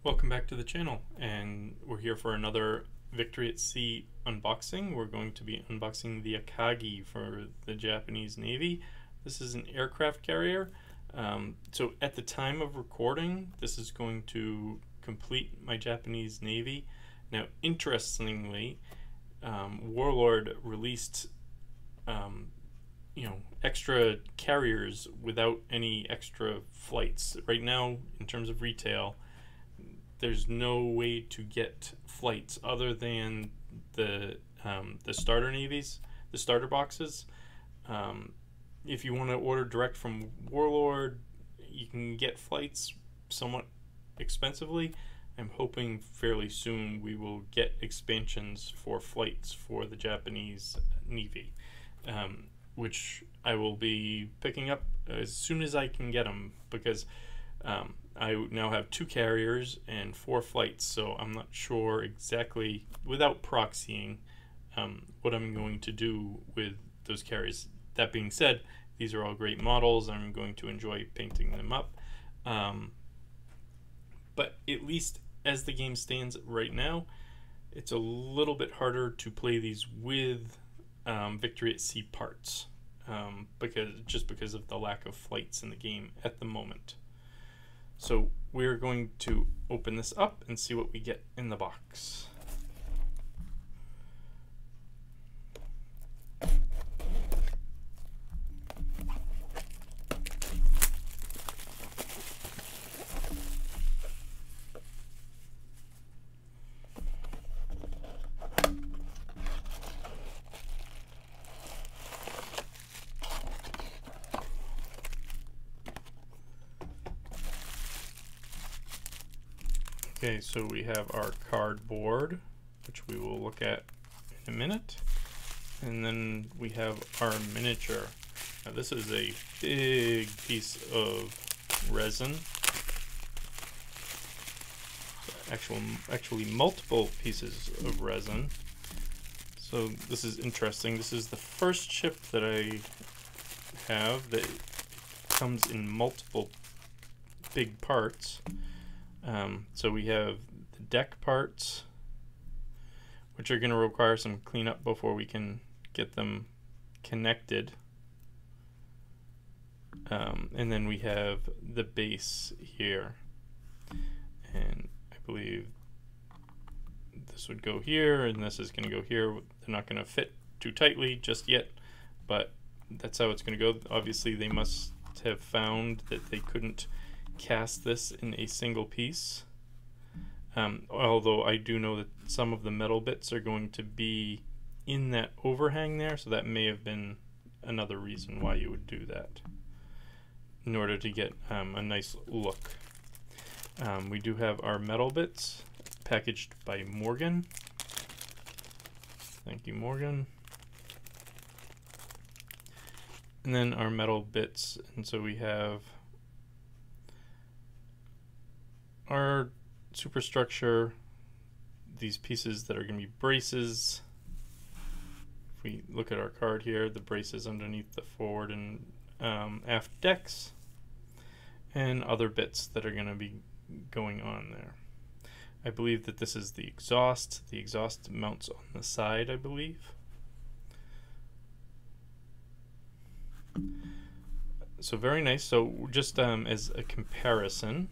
Welcome back to the channel, and we're here for another Victory at Sea unboxing. We're going to be unboxing the Akagi for the Japanese Navy. This is an aircraft carrier. So at the time of recording, this is going to complete my Japanese Navy. Now, interestingly, Warlord released extra carriers without any extra flights. Right now, in terms of retail, there's no way to get flights other than the starter navies, the starter boxes. If you want to order direct from Warlord, you can get flights somewhat expensively. I'm hoping fairly soon we will get expansions for flights for the Japanese Navy, which I will be picking up as soon as I can get them, because I now have 2 carriers and 4 flights, so I'm not sure exactly, without proxying, what I'm going to do with those carriers. That being said, these are all great models. I'm going to enjoy painting them up. But at least as the game stands right now, it's a little bit harder to play these with Victory at Sea parts, because of the lack of flights in the game at the moment. So we're going to open this up and see what we get in the box. Okay, so we have our cardboard, which we will look at in a minute, and then we have our miniature. Now this is a big piece of resin, actually multiple pieces of resin. So this is interesting. This is the first ship that I have that comes in multiple big parts. So we have the deck parts, which are going to require some cleanup before we can get them connected. And then we have the base here. And I believe this would go here, and this is going to go here. They're not going to fit too tightly just yet, but that's how it's going to go. Obviously, they must have found that they couldn't cast this in a single piece, although I do know that some of the metal bits are going to be in that overhang there, so that may have been another reason why you would do that, in order to get a nice look. We do have our metal bits packaged by Morgan. Thank you, Morgan. And then our metal bits, and so we have our superstructure, these pieces that are going to be braces. If we look at our card here, the braces underneath the forward and aft decks, and other bits that are going to be going on there. I believe that this is the exhaust. The exhaust mounts on the side, I believe. So very nice. So just as a comparison,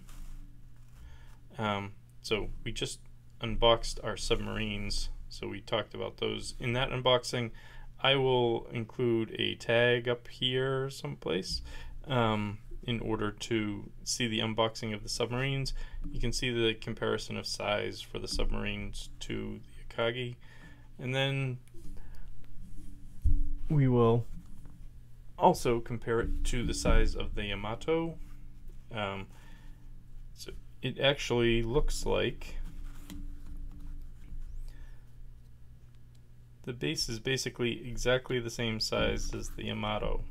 so we just unboxed our submarines, so we talked about those in that unboxing. I will include a tag up here someplace in order to see the unboxing of the submarines. You can see the comparison of size for the submarines to the Akagi, and then we will also compare it to the size of the Yamato. So it actually looks like the base is basically exactly the same size as the Yamato.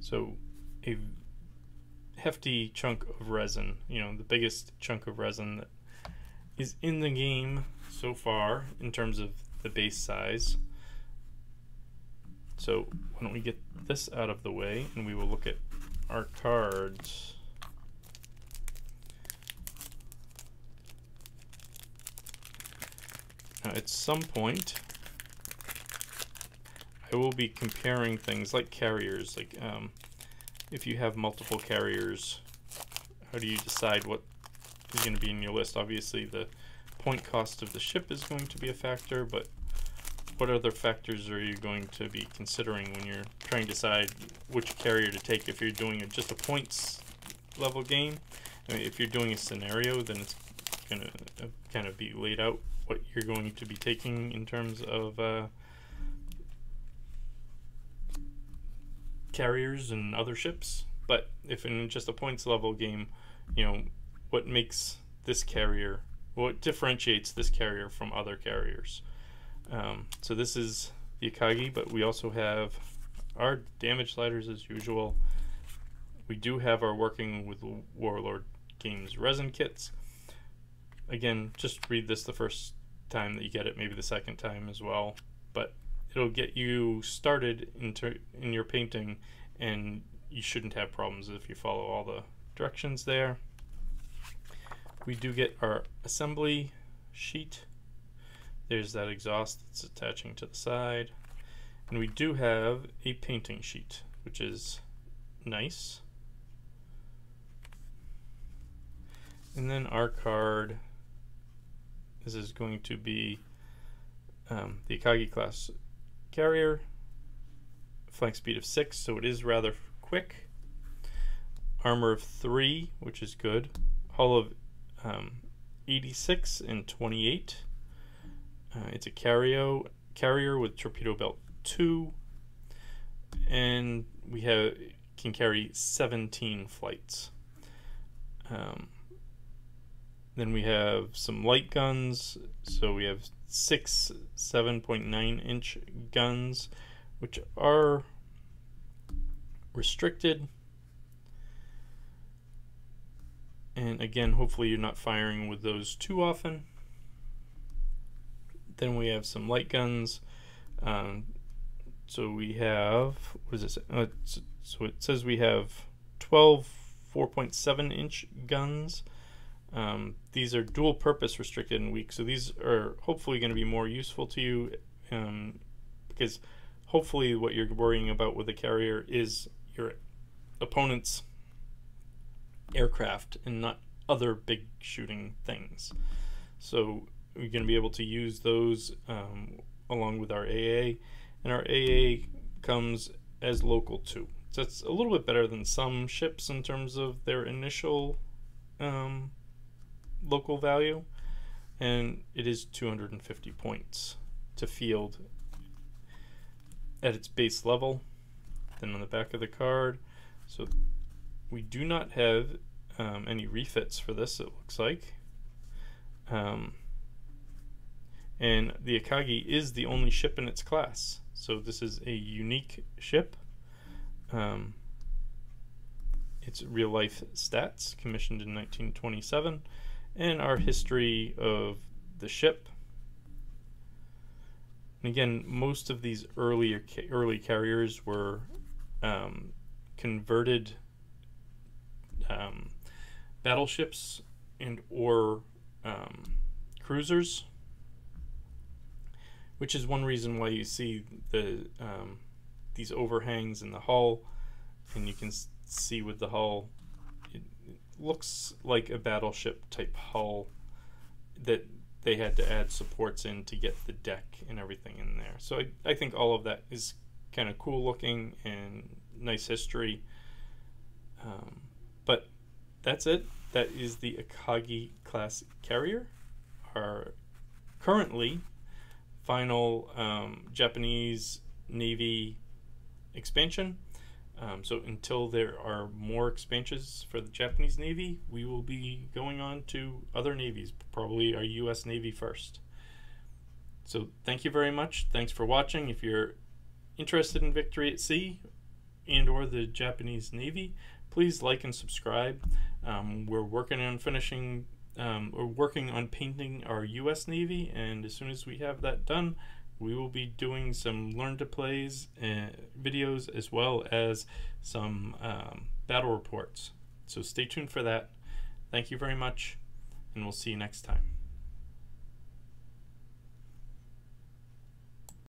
So a hefty chunk of resin, the biggest chunk of resin that is in the game so far in terms of the base size. So why don't we get this out of the way, and we will look at our cards. At some point, I will be comparing things like carriers. Like if you have multiple carriers, how do you decide what is going to be in your list? Obviously, the point cost of the ship is going to be a factor, but what other factors are you going to be considering when you're trying to decide which carrier to take? If you're doing just a points level game, I mean, if you're doing a scenario, then it's going to kind of be laid out what you're going to be taking in terms of carriers and other ships. But if in just a points level game, you know, what makes this carrier, what differentiates this carrier from other carriers? So this is the Akagi, but we also have our damage sliders as usual. We do have our Working with Warlord Games resin kits. Again, just read this the first time that you get it, maybe the second time as well, but it'll get you started in your painting, and you shouldn't have problems if you follow all the directions there. We do get our assembly sheet. There's that exhaust that's attaching to the side, and we do have a painting sheet, which is nice. And then our card, this is going to be the Akagi class carrier, flank speed of 6, so it is rather quick. Armor of 3, which is good. Hull of 86 and 28. It's a carrier with torpedo belt 2, and we can carry 17 flights. Then we have some light guns, so we have 6 7.9-inch guns, which are restricted. And again, hopefully you're not firing with those too often. Then we have some light guns. So we have, what does it say? So it says we have 12 4.7-inch guns. These are dual purpose restricted and weak, so these are hopefully going to be more useful to you, because hopefully what you're worrying about with a carrier is your opponent's aircraft and not other big shooting things. So we're going to be able to use those along with our AA, and our AA comes as local too. So it's a little bit better than some ships in terms of their initial local value, and it is 250 points to field at its base level. Then on the back of the card, so we do not have any refits for this, it looks like. And the Akagi is the only ship in its class, so this is a unique ship. It's real life stats, commissioned in 1927, and our history of the ship. And again, most of these early carriers were converted battleships and or cruisers, which is one reason why you see the these overhangs in the hull, and you can see with the hull, it looks like a battleship type hull that they had to add supports in to get the deck and everything in there. So I think all of that is kind of cool looking and nice history. But that's it. That is the Akagi class carrier. Our currently final Japanese Navy expansion. So until there are more expansions for the Japanese Navy, we will be going on to other navies, probably our US Navy first. So thank you very much. Thanks for watching. If you're interested in Victory at Sea and or the Japanese Navy, please like and subscribe. We're working on finishing, we're working on painting our US Navy, and as soon as we have that done, we will be doing some learn to plays videos, as well as some battle reports. So stay tuned for that. Thank you very much, and we'll see you next time.